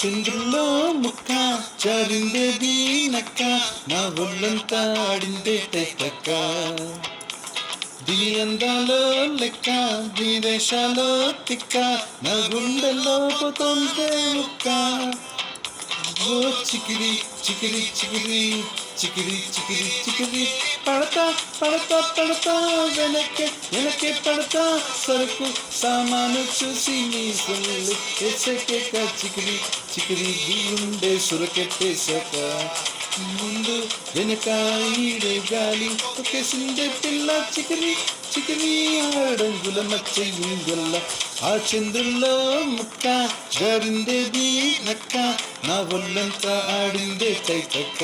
చంద్రుల్లో ముక్క జారిందేది నక్క నా ఒళ్ళంతా ఆడిందే తెక్క దీని అందాలో లెక్క దీని వేషాలో తిక్క నా గుండెల్లో పోతుందే ముక్క ఓ చికిరి చికిరి చికిరి చికిరి చికిరి చికిరి పడతా పడతా పడతా వెనకే వెనకే పడతా సరుకు సామాను చూసి నీ సొల్లు ఎసకేక చికిరి చికిరి గుండె సురకెట్టేశాక ముందు వెనక ఈడే గాలి ఒకేసిందే పిల్ల చికిరి చికిరి ఆడంగుల మచ్చ ఇంగొల్ల ఆ చంద్రుల్లో ముక్క జారిందేది నక్క నా ఒళ్ళంతా ఆడిందే తైతక్క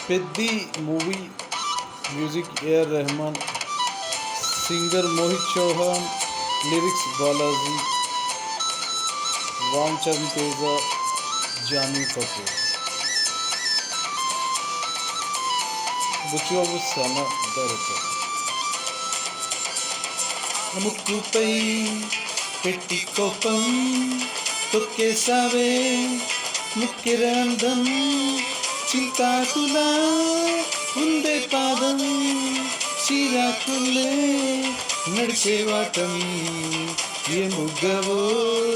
Peddi movie music AR Rahman, singer Mohit Chauhan, lyrics Balaji, Ram Charan Teja, Jani Kapoor. Buchibabu Sana director. ముక్కుపై పెట్టి కోపం తొక్కేసావే ముక్కిరందం చింతాకులా ఉందే పాదం చిరాకులే నడిచేవాటం ఏ ముగ్గవో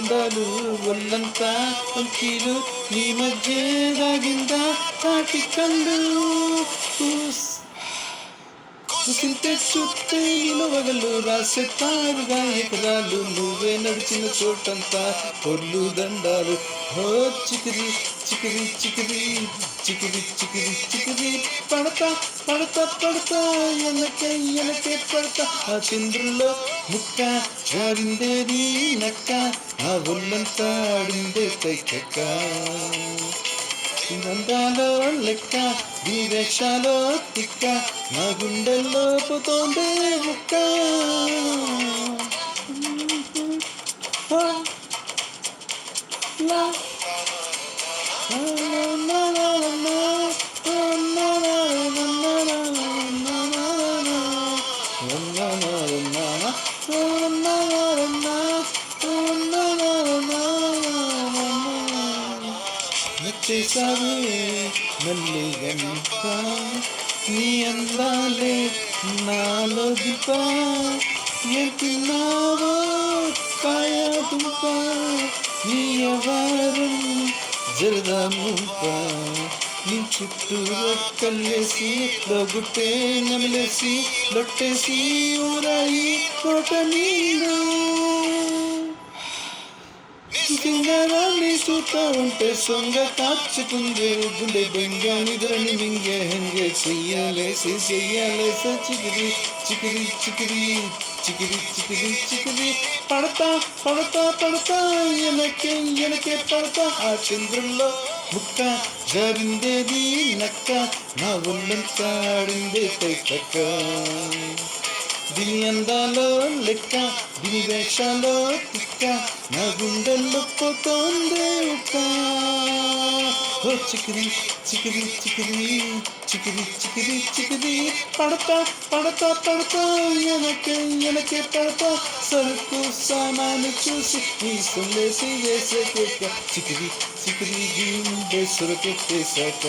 దాలు ఒళ్ళంతా పంకీలు నీ మధ్య రాగిందా కాటి కళ్ళు చూసింటే చూస్తే నిలవగలు రాసెత్తారుగా ఎకరాలు నువ్వే నడిచిన చోటంతా పొర్లు దండాలు హో చికిరి చికిరి చికిరి చికిరి చికిరి చికిరి పడతా పడతా పడతా ఎనకే ఎనకే పడతా ఆ చంద్రుల్లో ముక్క జారిందేది నక్క ఆ ఒళ్ళంతా ఆడిందే తైకెక్క నందాలో లెక్క నీ వేషాలో తిక్క నా గుండెల్లో పోతోందే ముక్క చేసావే మల్లిగంత నీ అందాలే నాలో దిప ఎంతున్నావో కాయదుంప నీ అవారం జరదాముంప నీ చుట్టూ కల్లేసి లొగుట్టే నమిలేసి లొట్టేసి ఊరాయి కోట నీరు సింగరాన్ని చూతా ఉంటే సొంగ కాచుకుందే గుండె బెంగ నిద్రని మింగే హంగే చెయ్యాలేసి చెయ్యాలేస చికిరి చికిరి చికిరి చికిరి చికిరి చికిరి పడతా పడతా పడతా ఎనకే ఎనకే పడతా ఆ చంద్రుల్లో ముక్క జారిందేది నక్క నా ఒళ్ళంతా ఆడిందే తైతక్క దీని అందాలో లెక్క దీని వేషాలో తిక్క నా గుండెల్లో పోతోందే ఉక్క ఓ చికిరి చికిరి చికిరి చికిరి చికిరి చికిరి పడతా పడతా పడతా ఎనకే ఎనకే పడతా సరుకు సామాను చూసి నీ సొల్లేసి వేసే కేక చికిరి చికిరి గుండె సురకెట్టేశాక